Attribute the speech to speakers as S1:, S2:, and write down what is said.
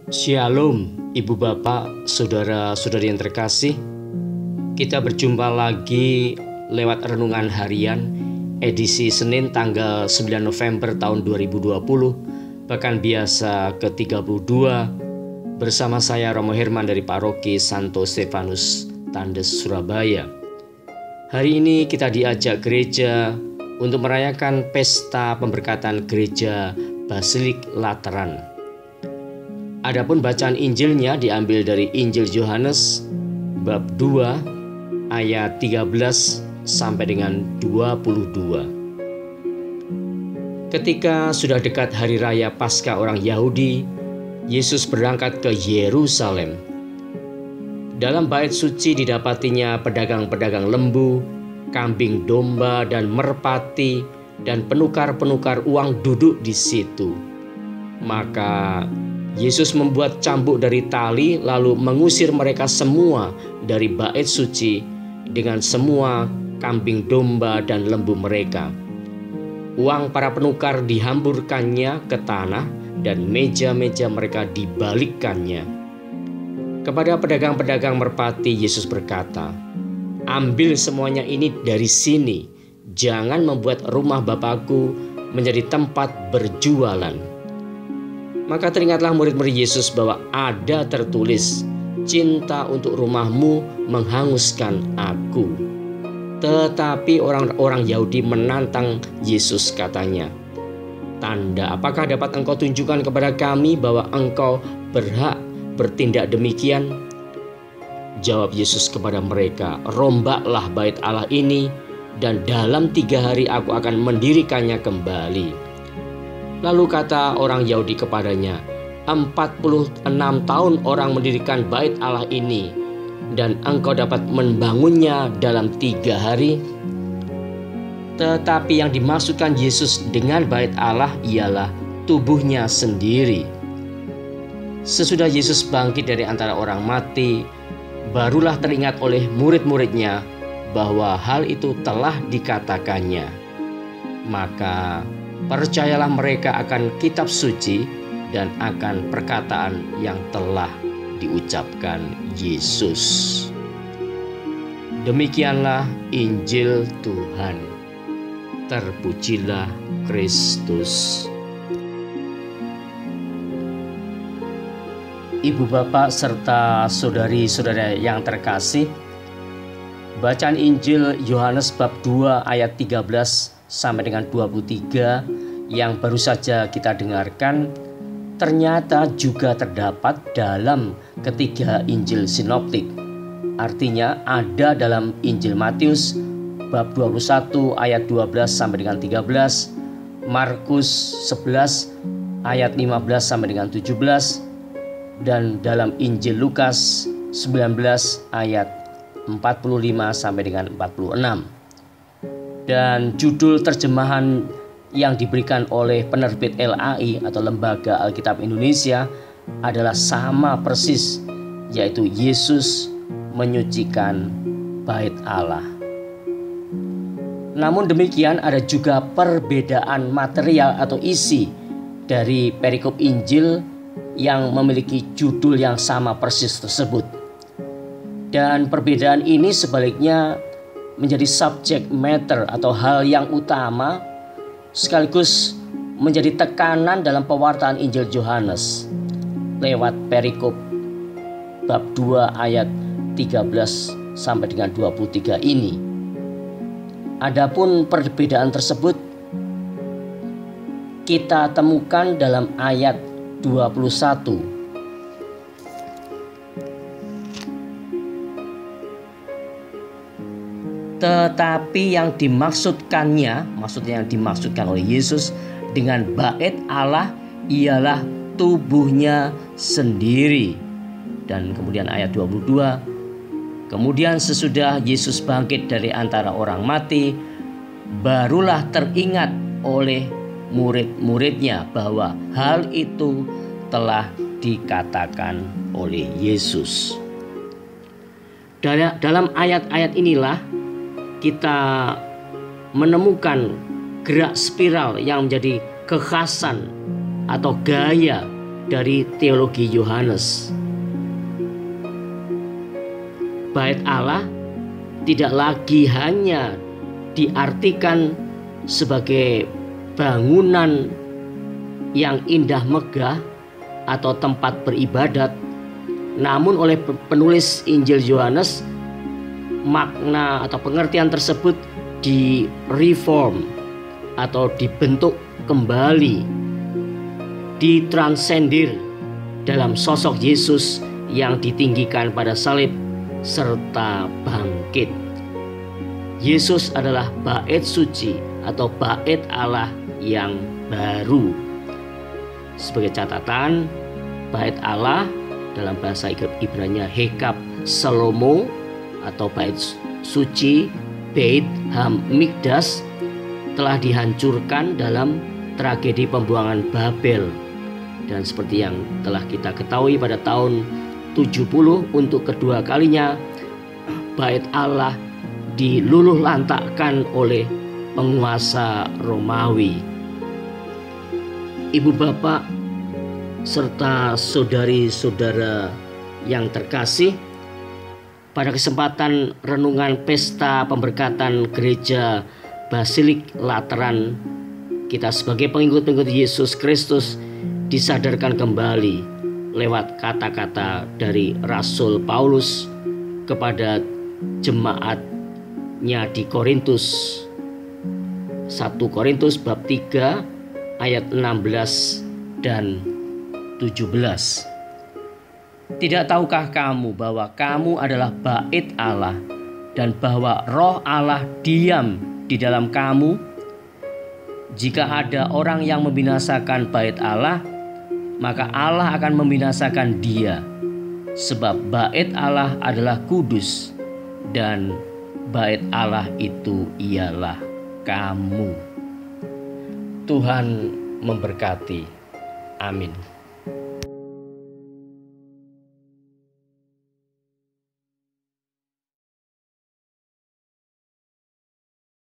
S1: Shalom, Ibu Bapak, Saudara-saudari yang terkasih. Kita berjumpa lagi lewat renungan harian edisi Senin tanggal 9 November tahun 2020, pekan biasa ke-32, bersama saya Romo Herman dari Paroki Santo Stefanus Tandes, Surabaya. Hari ini kita diajak gereja untuk merayakan pesta pemberkatan gereja Basilik Lateran. Adapun bacaan Injilnya diambil dari Injil Yohanes bab 2 ayat 13 sampai dengan 22. Ketika sudah dekat hari raya Paskah orang Yahudi, Yesus berangkat ke Yerusalem. Dalam bait suci didapatinya pedagang-pedagang lembu, kambing domba dan merpati dan penukar-penukar uang duduk di situ. Maka Yesus membuat cambuk dari tali lalu mengusir mereka semua dari bait suci dengan semua kambing domba dan lembu mereka. Uang para penukar dihamburkannya ke tanah dan meja-meja mereka dibalikkannya. Kepada pedagang-pedagang merpati Yesus berkata, "Ambil semuanya ini dari sini, jangan membuat rumah Bapakku menjadi tempat berjualan." Maka teringatlah murid-murid Yesus bahwa ada tertulis, "Cinta untuk rumahmu menghanguskan aku." Tetapi orang-orang Yahudi menantang Yesus, katanya, "Tanda apakah dapat engkau tunjukkan kepada kami bahwa engkau berhak bertindak demikian?" Jawab Yesus kepada mereka, "Rombaklah bait Allah ini, dan dalam 3 hari aku akan mendirikannya kembali." Lalu kata orang Yahudi kepadanya, 46 tahun orang mendirikan bait Allah ini, dan engkau dapat membangunnya dalam 3 hari? Tetapi yang dimaksudkan Yesus dengan bait Allah ialah tubuhnya sendiri. Sesudah Yesus bangkit dari antara orang mati, barulah teringat oleh murid-muridnya bahwa hal itu telah dikatakannya. Maka percayalah mereka akan kitab suci dan akan perkataan yang telah diucapkan Yesus. Demikianlah Injil Tuhan. Terpujilah Kristus. Ibu bapak serta saudari-saudara yang terkasih, bacaan Injil Yohanes bab 2 ayat 13 sampai dengan 23 yang baru saja kita dengarkan ternyata juga terdapat dalam ketiga Injil sinoptik. Artinya ada dalam Injil Matius bab 21 ayat 12 sampai dengan 13, Markus 11 ayat 15 sampai dengan 17, dan dalam Injil Lukas 19 ayat 45 sampai dengan 46. Dan judul terjemahan yang diberikan oleh penerbit LAI atau Lembaga Alkitab Indonesia adalah sama persis, yaitu Yesus menyucikan bait Allah. Namun demikian ada juga perbedaan material atau isi dari perikop Injil yang memiliki judul yang sama persis tersebut. Dan perbedaan ini sebaliknya menjadi subject matter atau hal yang utama sekaligus menjadi tekanan dalam pewartaan Injil Yohanes lewat perikop bab 2 ayat 13 sampai dengan 23 ini. Adapun perbedaan tersebut kita temukan dalam ayat 21. Tetapi yang dimaksudkannya, maksudnya yang dimaksudkan oleh Yesus dengan bait Allah ialah tubuhnya sendiri. Dan kemudian ayat 22, kemudian sesudah Yesus bangkit dari antara orang mati, barulah teringat oleh murid-muridnya bahwa hal itu telah dikatakan oleh Yesus. Dalam ayat-ayat inilah kita menemukan gerak spiral yang menjadi kekhasan atau gaya dari teologi Yohanes. Bait Allah tidak lagi hanya diartikan sebagai bangunan yang indah megah atau tempat beribadat, namun oleh penulis Injil Yohanes, makna atau pengertian tersebut direform atau dibentuk kembali, ditransendir dalam sosok Yesus yang ditinggikan pada salib serta bangkit. Yesus adalah bait suci atau bait Allah yang baru. Sebagai catatan, bait Allah dalam bahasa Ibrani Hekab Salomo atau bait suci Beit Hamikdas telah dihancurkan dalam tragedi pembuangan Babel. Dan seperti yang telah kita ketahui, pada tahun 70 untuk kedua kalinya bait Allah diluluh lantakkan oleh penguasa Romawi. Ibu bapak serta saudari-saudara yang terkasih, pada kesempatan renungan pesta pemberkatan gereja Basilik Lateran, kita sebagai pengikut-pengikut Yesus Kristus disadarkan kembali lewat kata-kata dari Rasul Paulus kepada jemaatnya di Korintus. 1 Korintus bab 3 ayat 16 dan 17. Tidak tahukah kamu bahwa kamu adalah bait Allah dan bahwa Roh Allah diam di dalam kamu? Jika ada orang yang membinasakan bait Allah, maka Allah akan membinasakan dia, sebab bait Allah adalah kudus dan bait Allah itu ialah kamu. Tuhan memberkati. Amin.